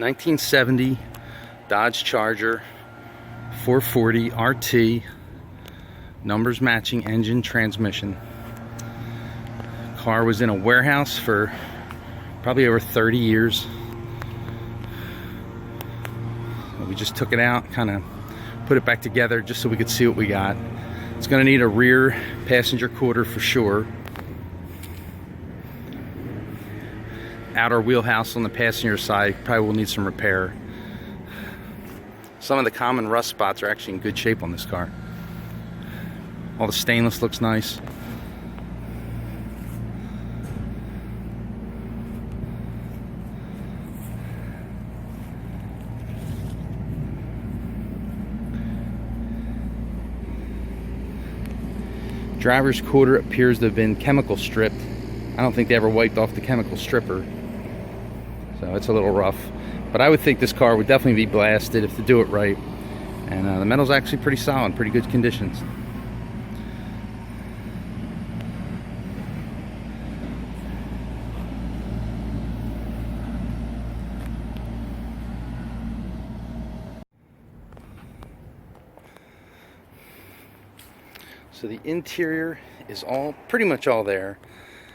1970 Dodge Charger 440 RT, numbers matching, engine, transmission. Car was in a warehouse for probably over 30 years. We just took it out, kind of put it back together just so we could see what we got. It's going to need a rear passenger quarter for sure. Outer wheelhouse on the passenger side probably will need some repair. Some of the common rust spots are actually in good shape on this car. All the stainless looks nice. Driver's quarter appears to have been chemical stripped. I don't think they ever wiped off the chemical stripper, so it's a little rough. But I would think this car would definitely be blasted if they do it right. And the metal's actually pretty solid, pretty good conditions. So the interior is pretty much all there.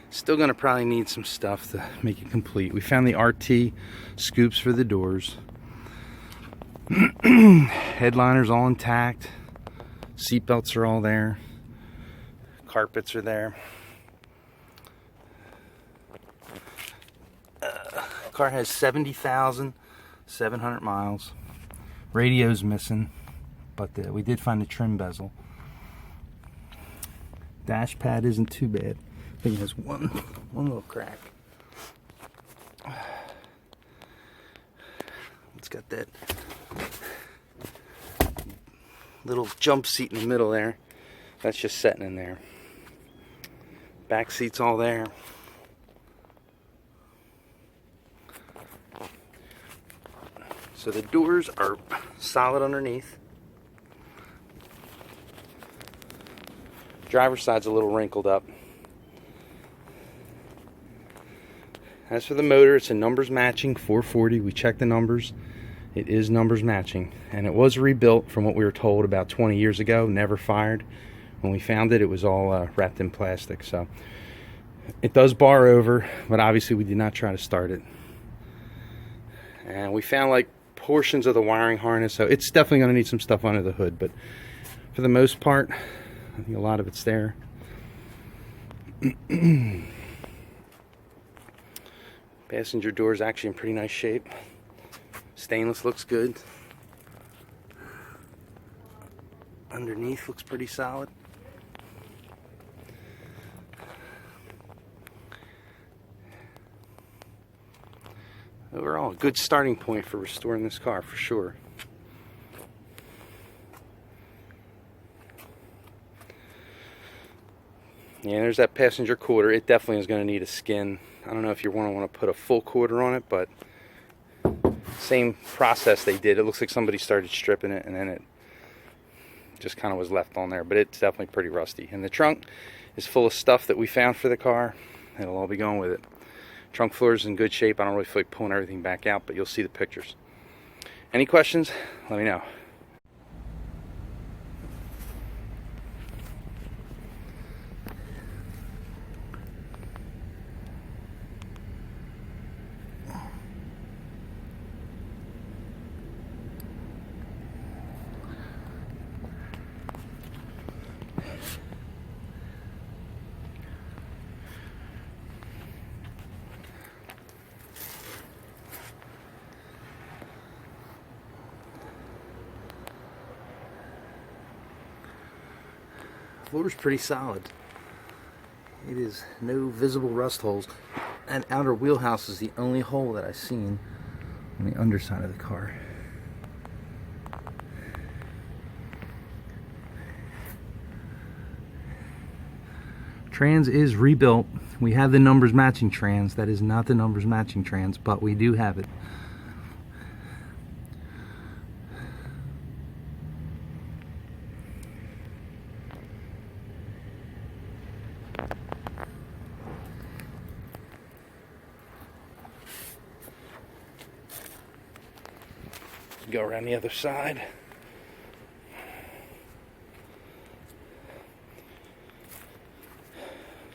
Still gonna probably need some stuff to make it complete. We found the RT scoops for the doors. Headliner's all intact. Seat belts are all there. Carpets are there. Car has 70,700 miles. Radio's missing, but we did find the trim bezel. Dash pad isn't too bad. I think it has one little crack. It's got that little jump seat in the middle there. That's just setting in there. Back seat's all there. So the doors are solid underneath. Driver's side's a little wrinkled up. As for the motor, it's a numbers matching 440. We checked the numbers. It is numbers matching, and it was rebuilt from what we were told about 20 years ago. Never fired. When we found it, it was all wrapped in plastic. So it does bar over, but obviously we did not try to start it. And we found like portions of the wiring harness, so it's definitely going to need some stuff under the hood, but for the most part I think a lot of it's there. Passenger door is actually in pretty nice shape. Stainless looks good. Underneath looks pretty solid. Overall, a good starting point for restoring this car for sure. Yeah, there's that passenger quarter. It definitely is going to need a skin. I don't know if you want to put a full quarter on it, but same process they did. It looks like somebody started stripping it and then it just kind of was left on there, but it's definitely pretty rusty. And the trunk is full of stuff that we found for the car. It'll all be going with it. Trunk floor is in good shape. I don't really feel like pulling everything back out, but you'll see the pictures. Any questions? Let me know. Floor is pretty solid. It is no visible rust holes. And outer wheelhouse is the only hole that I've seen on the underside of the car. Trans is rebuilt. We have the numbers matching trans. That is not the numbers matching trans, but we do have it. Go around the other side.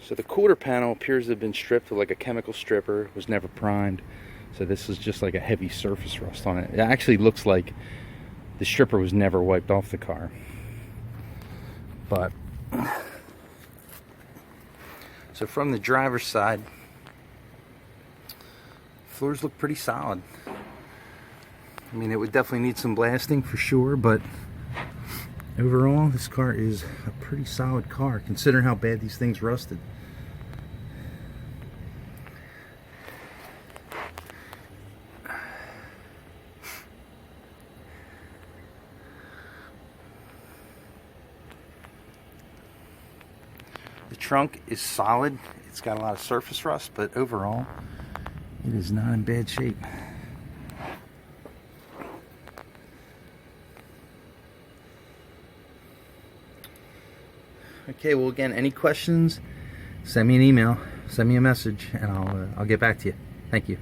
So the quarter panel appears to have been stripped with like a chemical stripper. It was never primed. So this is just like a heavy surface rust on it. It actually looks like the stripper was never wiped off the car. But so from the driver's side, floors look pretty solid. I mean, it would definitely need some blasting for sure, but overall this car is a pretty solid car considering how bad these things rusted. The trunk is solid. It's got a lot of surface rust, but overall it is not in bad shape. Okay, well, again, any questions, send me an email, send me a message, and I'll get back to you. Thank you.